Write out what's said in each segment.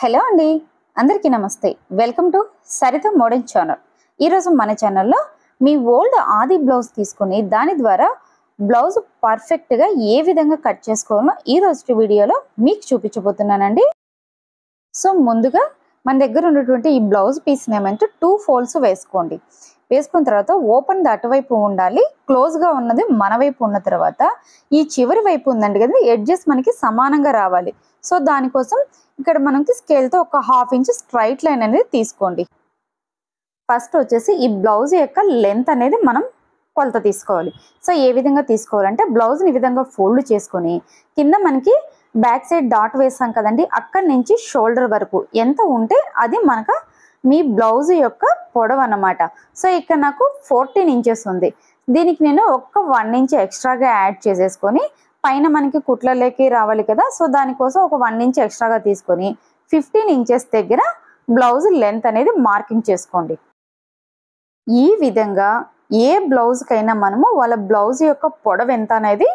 Hello అండి, అందరికీ నమస్తే. Welcome to Saritha modern channel. ఈరోజు మన ఛానల్లో మీ ఓల్డ్ ఆది బ్లౌజ్ తీసుకుని దాని ద్వారా బ్లౌజ్ పర్ఫెక్ట్గా ఏ విధంగా కట్ చేసుకోవాలో ఈరోజు వీడియోలో మీకు చూపించబోతున్నానండి. సో ముందుగా మన దగ్గర ఉన్నటువంటి ఈ బ్లౌజ్ పీస్ని ఏమంటే 2 ఫోల్డ్స్ వేసుకోండి. వేసుకున్న తర్వాత ఓపెన్ అటువైపు ఉండాలి, క్లోజ్గా ఉన్నది మన వైపు ఉన్న తర్వాత ఈ చివరి వైపు ఉందండి కదా, ఎడ్జెస్ మనకి సమానంగా రావాలి. సో దానికోసం ఇక్కడ మనకి స్కేల్తో ఒక 1/2 ఇంచ్ స్ట్రైట్ లైన్ అనేది తీసుకోండి. ఫస్ట్ వచ్చేసి ఈ బ్లౌజ్ యొక్క లెంత్ అనేది మనం కొలత తీసుకోవాలి. సో ఏ విధంగా తీసుకోవాలంటే బ్లౌజ్ని ఈ విధంగా ఫోల్డ్ చేసుకొని కింద మనకి బ్యాక్ సైడ్ డాట్ వేసాం కదండి, అక్కడి నుంచి షోల్డర్ వరకు ఎంత ఉంటే అది మనకు మీ బ్లౌజ్ యొక్క పొడవు అన్నమాట. సో ఇక్కడ నాకు 14 ఇంచెస్ ఉంది. దీనికి నేను ఒక్క 1 ఇంచ్ ఎక్స్ట్రాగా యాడ్ చేసేసుకొని పైన మనకి కుట్లలోకి రావాలి కదా, సో దానికోసం ఒక 1 ఇంచ్ ఎక్స్ట్రాగా తీసుకొని 15 ఇంచెస్ దగ్గర బ్లౌజ్ లెంత్ అనేది మార్కింగ్ చేసుకోండి. ఈ విధంగా ఏ బ్లౌజ్కైనా మనము వాళ్ళ బ్లౌజ్ యొక్క పొడవు ఎంత అనేది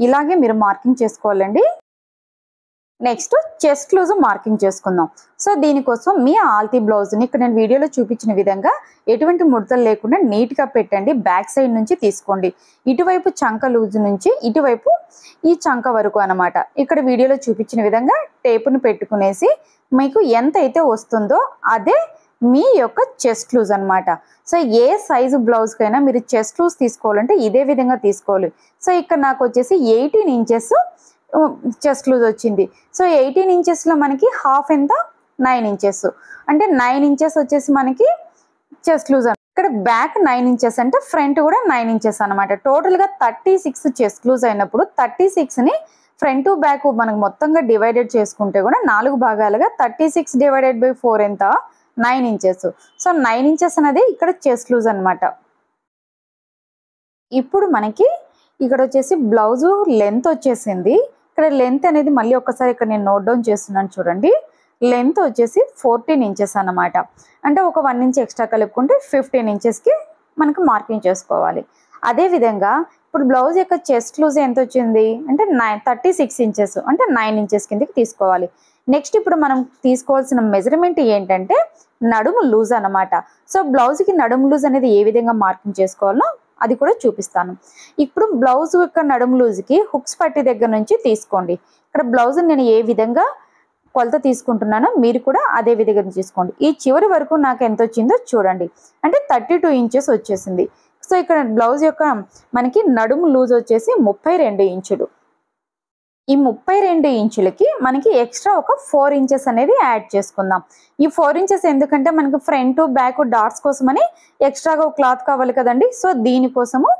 ఇలాగే మీరు మార్కింగ్ చేసుకోవాలండి. నెక్స్ట్ చెస్ట్ లూజ్ మార్కింగ్ చేసుకుందాం. సో దీనికోసం మీ ఆల్తీ బ్లౌజ్ని ఇక్కడ నేను వీడియోలో చూపించిన విధంగా ఎటువంటి ముడతలు లేకుండా నీట్గా పెట్టండి. బ్యాక్ సైడ్ నుంచి తీసుకోండి. ఇటువైపు చంక లూజ్ నుంచి ఇటువైపు ఈ చంక వరకు అనమాట. ఇక్కడ వీడియోలో చూపించిన విధంగా టేపును పెట్టుకునేసి మీకు ఎంత అయితే వస్తుందో అదే మీ యొక్క చెస్ట్ లూజ్ అనమాట. సో ఏ సైజు బ్లౌజ్కైనా మీరు చెస్ట్ లూజ్ తీసుకోవాలంటే ఇదే విధంగా తీసుకోవాలి. సో ఇక్కడ నాకు వచ్చేసి 18 ఇంచెస్ చెస్ట్ లూజ్ వచ్చింది. సో 18 ఇంచెస్లో మనకి హాఫ్ ఎంత 9 ఇంచెస్, అంటే 9 ఇంచెస్ వచ్చేసి మనకి చెస్ట్ లూజ్. ఇక్కడ బ్యాక్ 9 ఇంచెస్ అంటే ఫ్రంట్ కూడా 9 ఇంచెస్ అనమాట. టోటల్గా 36 చెస్ట్ లూజ్ అయినప్పుడు 36ని ఫ్రంట్ బ్యాక్ మనకు మొత్తంగా డివైడెడ్ చేసుకుంటే కూడా 4 భాగాలుగా 36 డివైడెడ్ బై 4 ఎంత 9 ఇంచెస్. సో 9 ఇంచెస్ అనేది ఇక్కడ చెస్ట్ లూజ్ అనమాట. ఇప్పుడు మనకి ఇక్కడ వచ్చేసి బ్లౌజు లెంత్ వచ్చేసింది. ఇక్కడ లెంత్ అనేది మళ్ళీ ఒకసారి ఇక్కడ నేను నోట్ డౌన్ చేస్తున్నాను చూడండి. లెంత్ వచ్చేసి 14 ఇంచెస్ అన్నమాట. అంటే ఒక 1 ఇంచ్ ఎక్స్ట్రా కలుపుకుంటే 15 ఇంచెస్కి మనకు మార్కింగ్ చేసుకోవాలి. అదేవిధంగా ఇప్పుడు బ్లౌజ్ యొక్క చెస్ట్ లూజ్ ఎంత వచ్చింది అంటే 36 ఇంచెస్, అంటే 9 ఇంచెస్ కిందకి తీసుకోవాలి. నెక్స్ట్ ఇప్పుడు మనం తీసుకోవాల్సిన మెజర్మెంట్ ఏంటంటే నడుము లూజ్ అన్నమాట. సో బ్లౌజ్కి నడుము లూజ్ అనేది ఏ విధంగా మార్కింగ్ చేసుకోవాలో అది కూడా చూపిస్తాను. ఇప్పుడు బ్లౌజ్ యొక్క నడుము లూజ్కి హుక్స్ పట్టి దగ్గర నుంచి తీసుకోండి. ఇక్కడ బ్లౌజ్ నేను ఏ విధంగా కొలత తీసుకుంటున్నానో మీరు కూడా అదే విధంగా తీసుకోండి. ఈ చివరి వరకు నాకు ఎంత వచ్చిందో చూడండి, అంటే 32 ఇంచెస్ వచ్చేసింది. సో ఇక్కడ బ్లౌజ్ యొక్క మనకి నడుము లూజ్ వచ్చేసి 32 ఇంచులు. ఈ 32 ఇంచులకి మనకి ఎక్స్ట్రా ఒక 4 ఇంచెస్ అనేది యాడ్ చేసుకుందాం. ఈ 4 ఇంచెస్ ఎందుకంటే మనకి ఫ్రంట్ బ్యాక్ డాట్స్ కోసమని ఎక్స్ట్రాగా ఒక క్లాత్ కావాలి కదండి. సో దీనికోసము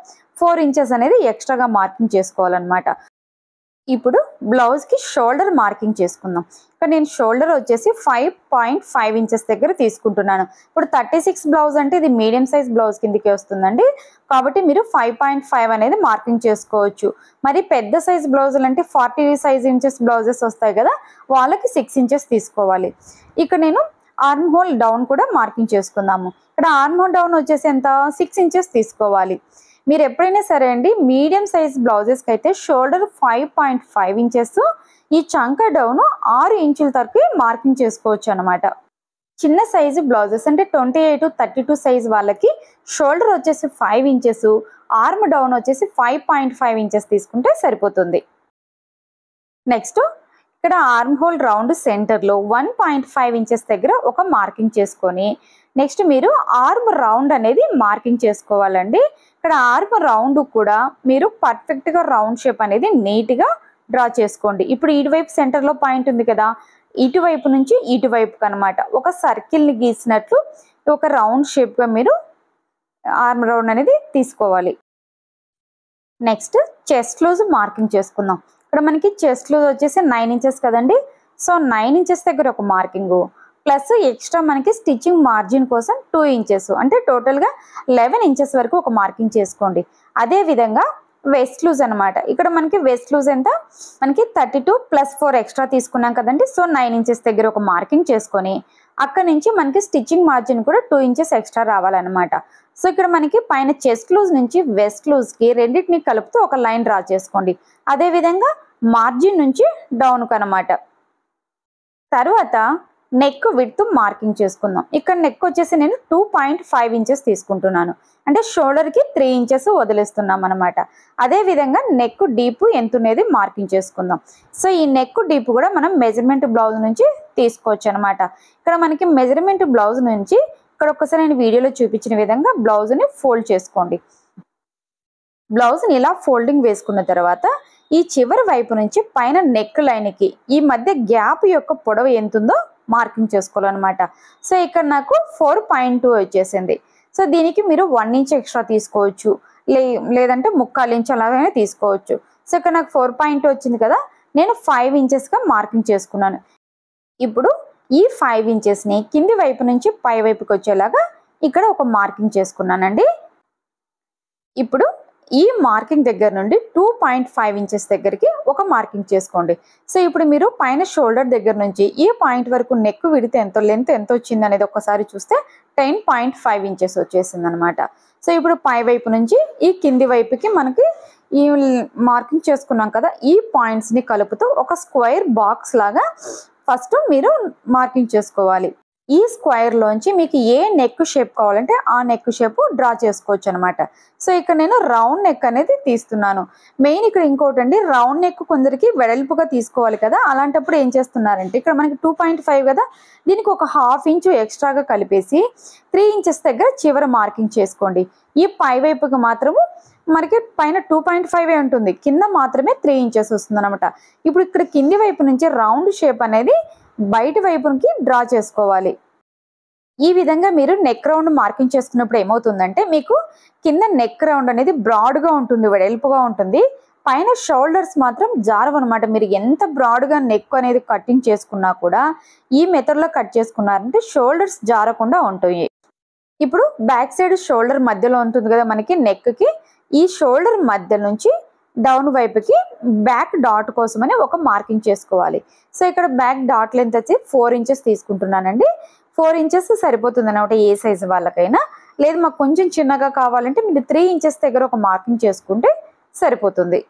4 ఇంచెస్ అనేది ఎక్స్ట్రాగా మార్కింగ్ చేసుకోవాలన్నమాట. ఇప్పుడు బ్లౌజ్కి షోల్డర్ మార్కింగ్ చేసుకుందాం. ఇక్కడ నేను షోల్డర్ వచ్చేసి 5.5 ఇంచెస్ దగ్గర తీసుకుంటున్నాను. ఇప్పుడు 36 బ్లౌజ్ అంటే ఇది మీడియం సైజ్ బ్లౌజ్ కిందకి వస్తుందండి, కాబట్టి మీరు 5.5 అనేది మార్కింగ్ చేసుకోవచ్చు. మరి పెద్ద సైజ్ బ్లౌజులు అంటే 40 సైజ్ ఇంచెస్ బ్లౌజెస్ వస్తాయి కదా, వాళ్ళకి 6 ఇంచెస్ తీసుకోవాలి. ఇక్కడ నేను ఆర్మ్ హోల్ డౌన్ కూడా మార్కింగ్ చేసుకుందాము. ఇక్కడ ఆర్మ్ హోల్ డౌన్ వచ్చేసి ఎంత 6 ఇంచెస్ తీసుకోవాలి. మీరు ఎప్పుడైనా సరే అండి మీడియం సైజ్ బ్లౌజెస్కి అయితే షోల్డర్ 5.5 ఇంచెస్, ఈ చంక డౌన్ 6 ఇంచుల వరకు మార్కింగ్ చేసుకోవచ్చు అనమాట. చిన్న సైజు బ్లౌజెస్ అంటే 28 32 సైజ్ వాళ్ళకి షోల్డర్ వచ్చేసి 5 ఇంచెస్, ఆర్మ్ డౌన్ వచ్చేసి 5.5 ఇంచెస్ తీసుకుంటే సరిపోతుంది. నెక్స్ట్ ఇక్కడ ఆర్మ్ హోల్ రౌండ్ సెంటర్లో 1.5 ఇంచెస్ దగ్గర ఒక మార్కింగ్ చేసుకొని నెక్స్ట్ మీరు ఆర్మ్ రౌండ్ అనేది మార్కింగ్ చేసుకోవాలండి. ఇక్కడ ఆర్మ్ రౌండ్ కూడా మీరు పర్ఫెక్ట్గా రౌండ్ షేప్ అనేది నీట్గా డ్రా చేసుకోండి. ఇప్పుడు ఇటువైపు సెంటర్లో పాయింట్ ఉంది కదా, ఇటువైపు నుంచి ఇటువైపుకి అనమాట ఒక సర్కిల్ని గీసినట్లు ఒక రౌండ్ షేప్గా మీరు ఆర్మ్ రౌండ్ అనేది తీసుకోవాలి. నెక్స్ట్ చెస్ట్ లూజ్ మార్కింగ్ చేసుకుందాం. ఇక్కడ మనకి చెస్ట్ లూజ్ వచ్చేసి 9 ఇంచెస్ కదండి. సో 9 ఇంచెస్ దగ్గర ఒక మార్కింగు ప్లస్ ఎక్స్ట్రా మనకి స్టిచ్చింగ్ మార్జిన్ కోసం 2 ఇంచెస్, అంటే టోటల్గా 11 ఇంచెస్ వరకు ఒక మార్కింగ్ చేసుకోండి. అదేవిధంగా వెస్ట్ లూజ్ అనమాట. ఇక్కడ మనకి వెస్ట్ లూజ్ ఎంత మనకి 32 + 4 ఎక్స్ట్రా తీసుకున్నాం కదండి. సో 9 ఇంచెస్ దగ్గర ఒక మార్కింగ్ చేసుకొని అక్కడ నుంచి మనకి స్టిచ్చింగ్ మార్జిన్ కూడా 2 ఇంచెస్ ఎక్స్ట్రా రావాలన్నమాట. సో ఇక్కడ మనకి పైన చెస్ట్ లూజ్ నుంచి వెస్ట్ లూజ్కి రెండింటిని కలుపుతూ ఒక లైన్ డ్రా చేసుకోండి. అదేవిధంగా మార్జిన్ నుంచి డౌన్కి అనమాట. తర్వాత నెక్ విడ్త్ మార్కింగ్ చేసుకుందాం. ఇక్కడ నెక్ వచ్చేసి నేను 2.5 ఇంచెస్ తీసుకుంటున్నాను. అంటే షోల్డర్కి 3 ఇంచెస్ వదిలేస్తున్నాం అనమాట. అదే విధంగా నెక్ డీప్ ఎంత ఉన్నది మార్కింగ్ చేసుకుందాం. సో ఈ నెక్ డీప్ కూడా మనం మెజర్మెంట్ బ్లౌజ్ నుంచి తీసుకోవచ్చు అనమాట. ఇక్కడ మనకి మెజర్మెంట్ బ్లౌజ్ నుంచి ఇక్కడ ఒకసారి నేను వీడియోలో చూపించిన విధంగా బ్లౌజ్ని ఫోల్డ్ చేసుకోండి. బ్లౌజ్ని ఇలా ఫోల్డింగ్ వేసుకున్న తర్వాత ఈ చివరి వైపు నుంచి పైన నెక్ లైన్కి ఈ మధ్య గ్యాప్ యొక్క పొడవు ఎంత ఉందో మార్కింగ్ చేసుకోవాలన్నమాట. సో ఇక్కడ నాకు 4.2 వచ్చేసింది. సో దీనికి మీరు 1 ఇంచ్ ఎక్స్ట్రా తీసుకోవచ్చు, లేదంటే 1/4 ఇంచ్ అలాగనే తీసుకోవచ్చు. సో ఇక్కడ నాకు 4.2 వచ్చింది కదా, నేను 5 ఇంచెస్గా మార్కింగ్ చేసుకున్నాను. ఇప్పుడు ఈ 5 ఇంచెస్ని కింది వైపు నుంచి పై వైపుకి వచ్చేలాగా ఇక్కడ ఒక మార్కింగ్ చేసుకున్నానండి. ఇప్పుడు ఈ మార్కింగ్ దగ్గర నుండి 2.5 ఇంచెస్ దగ్గరికి ఒక మార్కింగ్ చేసుకోండి. సో ఇప్పుడు మీరు పైన షోల్డర్ దగ్గర నుంచి ఈ పాయింట్ వరకు నెక్ విడితే లెంత్ ఎంత వచ్చింది అనేది ఒకసారి చూస్తే 10.5 ఇంచెస్ వచ్చేసింది అనమాట. సో ఇప్పుడు పై వైపు నుంచి ఈ కింది వైపుకి మనకి ఈ మార్కింగ్ చేసుకున్నాం కదా, ఈ పాయింట్స్ని కలుపుతూ ఒక స్క్వేర్ బాక్స్ లాగా ఫస్ట్ మీరు మార్కింగ్ చేసుకోవాలి. ఈ స్క్వేర్ లోంచి మీకు ఏ నెక్ షేప్ కావాలంటే ఆ నెక్ షేప్ డ్రా చేసుకోవచ్చు అనమాట. సో ఇక్కడ నేను రౌండ్ నెక్ అనేది తీస్తున్నాను. మెయిన్ ఇక్కడ ఇంకోటి అండి, రౌండ్ నెక్ కొందరికి వెడల్పుగా తీసుకోవాలి కదా, అలాంటప్పుడు ఏం చేస్తున్నారంటే ఇక్కడ మనకి 2.5 కదా, దీనికి ఒక 1/2 ఇంచు ఎక్స్ట్రాగా కలిపేసి 3 ఇంచెస్ దగ్గర చివరి మార్కింగ్ చేసుకోండి. ఈ పై వైపుకి మాత్రము మనకి పైన 2.5 ఉంటుంది, కింద మాత్రమే 3 ఇంచెస్ వస్తుంది అనమాట. ఇప్పుడు ఇక్కడ కింది వైపు నుంచి రౌండ్ షేప్ అనేది బయట వైపుకి డ్రా చేసుకోవాలి. ఈ విధంగా మీరు నెక్ రౌండ్ మార్కింగ్ చేసుకున్నప్పుడు ఏమవుతుందంటే మీకు కింద నెక్ రౌండ్ అనేది బ్రాడ్గా ఉంటుంది, వెడల్పుగా ఉంటుంది, పైన షోల్డర్స్ మాత్రం జారవన్నమాట. మీరు ఎంత బ్రాడ్గా నెక్ అనేది కటింగ్ చేసుకున్నా కూడా ఈ మెథడ్లో కట్ చేసుకున్నారంటే షోల్డర్స్ జారకుండా ఉంటాయి. ఇప్పుడు బ్యాక్ సైడ్ షోల్డర్ మధ్యలో ఉంటుంది కదా మనకి నెక్కి, ఈ షోల్డర్ మధ్య నుంచి డౌన్ వైపుకి బ్యాక్ డాట్ కోసమని ఒక మార్కింగ్ చేసుకోవాలి. సో ఇక్కడ బ్యాక్ డాట్ లెంత్ వచ్చి 4 ఇంచెస్ తీసుకుంటున్నానండి. 4 ఇంచెస్ సరిపోతుంది అనమాట ఏ సైజు వాళ్ళకైనా. లేదు మాకు కొంచెం చిన్నగా కావాలంటే మీరు 3 ఇంచెస్ దగ్గర ఒక మార్కింగ్ చేసుకుంటే సరిపోతుంది.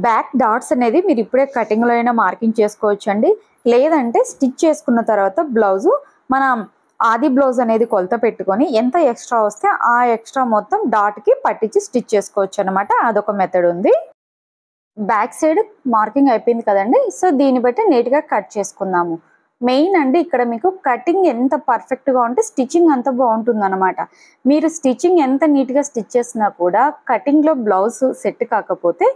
బ్యాక్ డాట్స్ అనేది మీరు ఇప్పుడే కటింగ్లో అయినా మార్కింగ్ చేసుకోవచ్చు అండి, లేదంటే స్టిచ్ చేసుకున్న తర్వాత బ్లౌజు మనం ఆది బ్లౌజ్ అనేది కొలత పెట్టుకొని ఎంత ఎక్స్ట్రా వస్తే ఆ ఎక్స్ట్రా మొత్తం డాట్కి పట్టించి స్టిచ్ చేసుకోవచ్చు అనమాట. అదొక మెథడ్ ఉంది. బ్యాక్ సైడ్ మార్కింగ్ అయిపోయింది కదండి, సో దీన్ని బట్టి నీట్గా కట్ చేసుకుందాము. మెయిన్ అండి ఇక్కడ మీకు కటింగ్ ఎంత పర్ఫెక్ట్గా ఉంటే స్టిచ్చింగ్ అంత బాగుంటుంది అనమాట. మీరు స్టిచ్చింగ్ ఎంత నీట్గా స్టిచ్ చేసినా కూడా కటింగ్లో బ్లౌజ్ సెట్ కాకపోతే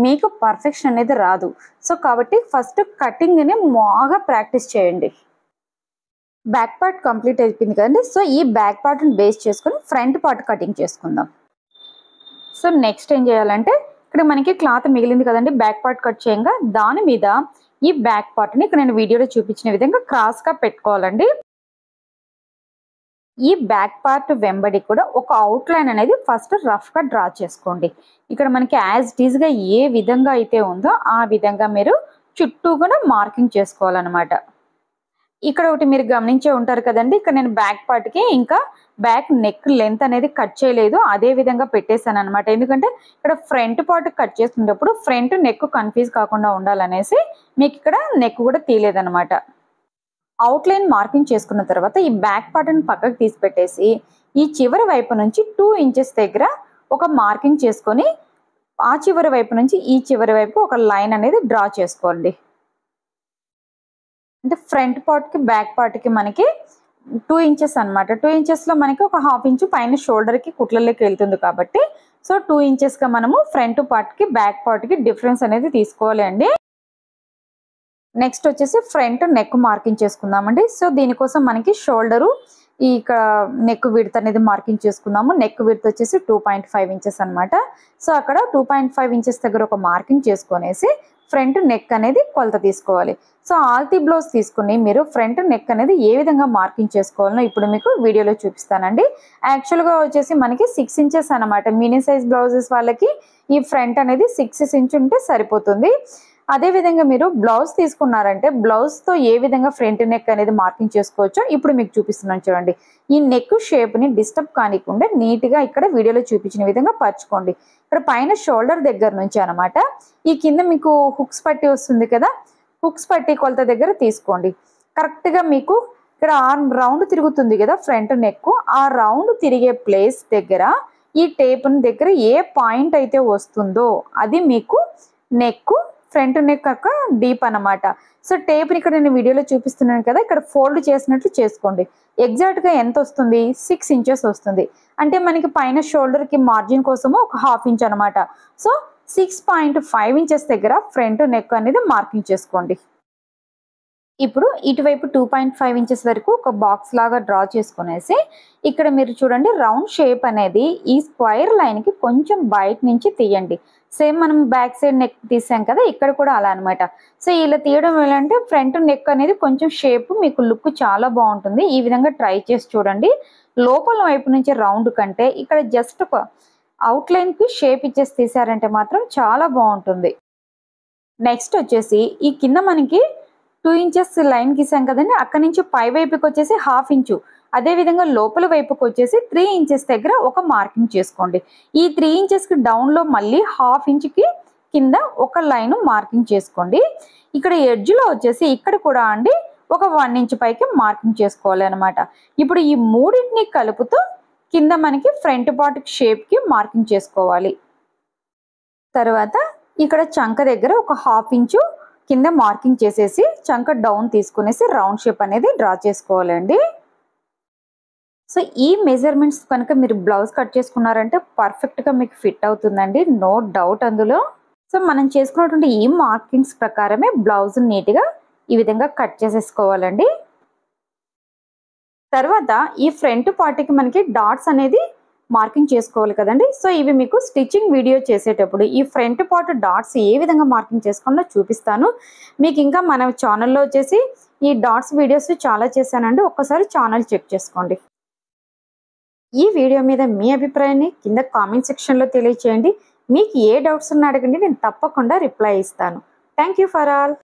మీకు పర్ఫెక్షన్ అనేది రాదు. సో కాబట్టి ఫస్ట్ కటింగ్ని బాగా ప్రాక్టీస్ చేయండి. బ్యాక్ పార్ట్ కంప్లీట్ అయిపోయింది కదండి, సో ఈ బ్యాక్ పార్ట్ని బేస్ చేసుకొని ఫ్రంట్ పార్ట్ కటింగ్ చేసుకుందాం. సో నెక్స్ట్ ఏం చేయాలంటే ఇక్కడ మనకి క్లాత్ మిగిలింది కదండి, బ్యాక్ పార్ట్ కట్ చేయంగా దాని మీద ఈ బ్యాక్ పార్ట్ని ఇక్కడ నేను వీడియోలో చూపించిన విధంగా క్రాస్గా పెట్టుకోవాలండి. ఈ బ్యాక్ పార్ట్ వెంబడి కూడా ఒక అవుట్లైన్ అనేది ఫస్ట్ రఫ్గా డ్రా చేసుకోండి. ఇక్కడ మనకి యాజ్ ఇట్ ఈజ్గా ఏ విధంగా అయితే ఉందో ఆ విధంగా మీరు చుట్టూ కూడా మార్కింగ్ చేసుకోవాలన్నమాట. ఇక్కడ ఒకటి మీరు గమనించే ఉంటారు కదండి, ఇక్కడ నేను బ్యాక్ పార్ట్కి ఇంకా బ్యాక్ నెక్ లెంత్ అనేది కట్ చేయలేదు, అదే విధంగా పెట్టేశాను అనమాట. ఎందుకంటే ఇక్కడ ఫ్రంట్ పార్ట్ కట్ చేసుకునేటప్పుడు ఫ్రంట్ నెక్ కన్ఫ్యూజ్ కాకుండా ఉండాలనేసి మీకు ఇక్కడ నెక్ కూడా తీయలేదనమాట. అవుట్లైన్ మార్కింగ్ చేసుకున్న తర్వాత ఈ బ్యాక్ పార్ట్ని పక్కకు తీసి పెట్టేసి ఈ చివరి వైపు నుంచి 2 ఇంచెస్ దగ్గర ఒక మార్కింగ్ చేసుకొని ఆ చివరి వైపు నుంచి ఈ చివరి వైపు ఒక లైన్ అనేది డ్రా చేసుకోండి. అంటే ఫ్రంట్ పార్ట్కి బ్యాక్ పార్ట్కి మనకి 2 ఇంచెస్ అనమాట. 2 ఇంచెస్లో మనకి ఒక 1/2 ఇంచు పైన షోల్డర్కి కుట్లలోకి వెళ్తుంది కాబట్టి సో 2 ఇంచెస్గా మనము ఫ్రంట్ పార్ట్కి బ్యాక్ పార్ట్కి డిఫరెన్స్ అనేది తీసుకోవాలి అండి. నెక్స్ట్ వచ్చేసి ఫ్రంట్ నెక్ మార్కింగ్ చేసుకుందామండి. సో దీనికోసం మనకి షోల్డరు ఇక్కడ నెక్ విడ్త్ అనేది మార్కింగ్ చేసుకుందాము. నెక్ విడ్త్ వచ్చేసి 2.5 ఇంచెస్ అనమాట. సో అక్కడ 2.5 ఇంచెస్ దగ్గర ఒక మార్కింగ్ చేసుకొనేసి ఫ్రంట్ నెక్ అనేది కొలత తీసుకోవాలి. సో ఆల్తీ బ్లౌజ్ తీసుకుని మీరు ఫ్రంట్ నెక్ అనేది ఏ విధంగా మార్కింగ్ చేసుకోవాలో ఇప్పుడు మీకు వీడియోలో చూపిస్తానండి. యాక్చువల్గా వచ్చేసి మనకి 6 ఇంచెస్ అనమాట. మినీ సైజ్ బ్లౌజెస్ వాళ్ళకి ఈ ఫ్రంట్ అనేది 6 ఇంచ్ ఉంటే సరిపోతుంది. అదేవిధంగా మీరు బ్లౌజ్ తీసుకున్నారంటే బ్లౌజ్తో ఏ విధంగా ఫ్రంట్ నెక్ అనేది మార్కింగ్ చేసుకోవచ్చో ఇప్పుడు మీకు చూపిస్తున్నాను చూడండి. ఈ నెక్ షేప్ని డిస్టర్బ్ కానికుండా నీట్గా ఇక్కడ వీడియోలో చూపించిన విధంగా పరుచుకోండి. ఇక్కడ పైన షోల్డర్ దగ్గర నుంచి అనమాట ఈ కింద మీకు హుక్స్ పట్టి వస్తుంది కదా, హుక్స్ పట్టి కొలత దగ్గర తీసుకోండి. కరెక్ట్గా మీకు ఇక్కడ ఆర్మ్ రౌండ్ తిరుగుతుంది కదా ఫ్రంట్ నెక్, ఆ రౌండ్ తిరిగే ప్లేస్ దగ్గర ఈ టేప్ దగ్గర ఏ పాయింట్ అయితే వస్తుందో అది మీకు నెక్, ఫ్రంట్ నెక్ యొక్క డీప్ అనమాట. సో టేప్ని ఇక్కడ నేను వీడియోలో చూపిస్తున్నాను కదా, ఇక్కడ ఫోల్డ్ చేసినట్లు చేసుకోండి. ఎగ్జాక్ట్గా ఎంత వస్తుంది? 6 ఇంచెస్ వస్తుంది. అంటే మనకి పైన షోల్డర్కి మార్జిన్ కోసము ఒక 1/2 ఇంచ్ అనమాట. సో 6.5 ఇంచెస్ దగ్గర ఫ్రంట్ నెక్ అనేది మార్కింగ్ చేసుకోండి. ఇప్పుడు ఇటువైపు 2.5 ఇంచెస్ వరకు ఒక బాక్స్ లాగా డ్రా చేసుకునేసి ఇక్కడ మీరు చూడండి రౌండ్ షేప్ అనేది ఈ స్క్వైర్ లైన్కి కొంచెం బయట నుంచి తీయండి. సేమ్ మనం బ్యాక్ సైడ్ నెక్ తీసాం కదా, ఇక్కడ కూడా అలా అనమాట. సో ఇలా తీయడం ఏంటంటే ఫ్రంట్ నెక్ అనేది కొంచెం షేప్ మీకు లుక్ చాలా బాగుంటుంది. ఈ విధంగా ట్రై చేసి చూడండి. లోపల వైపు నుంచి రౌండ్ కంటే ఇక్కడ జస్ట్ ఒక అవుట్లైన్కి షేప్ ఇచ్చేసి తీసారంటే మాత్రం చాలా బాగుంటుంది. నెక్స్ట్ వచ్చేసి ఈ కింద మనకి 2 ఇంచెస్ లైన్ గీసాం కదండి, అక్కడ నుంచి పై వైపుకి వచ్చేసి 1/2 ఇంచు, అదేవిధంగా లోపల వైపుకి వచ్చేసి 3 ఇంచెస్ దగ్గర ఒక మార్కింగ్ చేసుకోండి. ఈ 3 ఇంచెస్కి డౌన్లో మళ్ళీ 1/2 ఇంచుకి కింద ఒక లైన్ మార్కింగ్ చేసుకోండి. ఇక్కడ ఎడ్జ్లో వచ్చేసి ఇక్కడ కూడా అండి ఒక 1 ఇంచ్ పైకి మార్కింగ్ చేసుకోవాలి అనమాట. ఇప్పుడు ఈ మూడింటిని కలుపుతూ కింద మనకి ఫ్రంట్ పార్ట్ షేప్కి మార్కింగ్ చేసుకోవాలి. తర్వాత ఇక్కడ చంక దగ్గర ఒక 1/2 ఇంచు కింద మార్కింగ్ చేసేసి చంక డౌన్ తీసుకునేసి రౌండ్ షేప్ అనేది డ్రా చేసుకోవాలండి. సో ఈ మెజర్మెంట్స్ కనుక మీరు బ్లౌజ్ కట్ చేసుకున్నారంటే పర్ఫెక్ట్గా మీకు ఫిట్ అవుతుందండి, నో డౌట్ అందులో. సో మనం చేసుకున్నటువంటి ఈ మార్కింగ్స్ ప్రకారమే బ్లౌజ్ నీట్గా ఈ విధంగా కట్ చేసేసుకోవాలండి. తర్వాత ఈ ఫ్రంట్ పార్ట్కి మనకి డాట్స్ అనేది మార్కింగ్ చేసుకోవాలి కదండి. సో ఇవి మీకు స్టిచ్చింగ్ వీడియో చేసేటప్పుడు ఈ ఫ్రంట్ పార్ట్ డాట్స్ ఏ విధంగా మార్కింగ్ చేసుకోవాలో చూపిస్తాను మీకు. ఇంకా మన ఛానల్లో వచ్చేసి ఈ డాట్స్ వీడియోస్ చాలా చేశానండి, ఒక్కసారి ఛానల్ చెక్ చేసుకోండి. ఈ వీడియో మీద మీ అభిప్రాయాన్ని కింద కామెంట్ సెక్షన్లో తెలియచేయండి. మీకు ఏ డౌట్స్ ఉన్నా అడగండి, నేను తప్పకుండా రిప్లై ఇస్తాను. Thank you for all.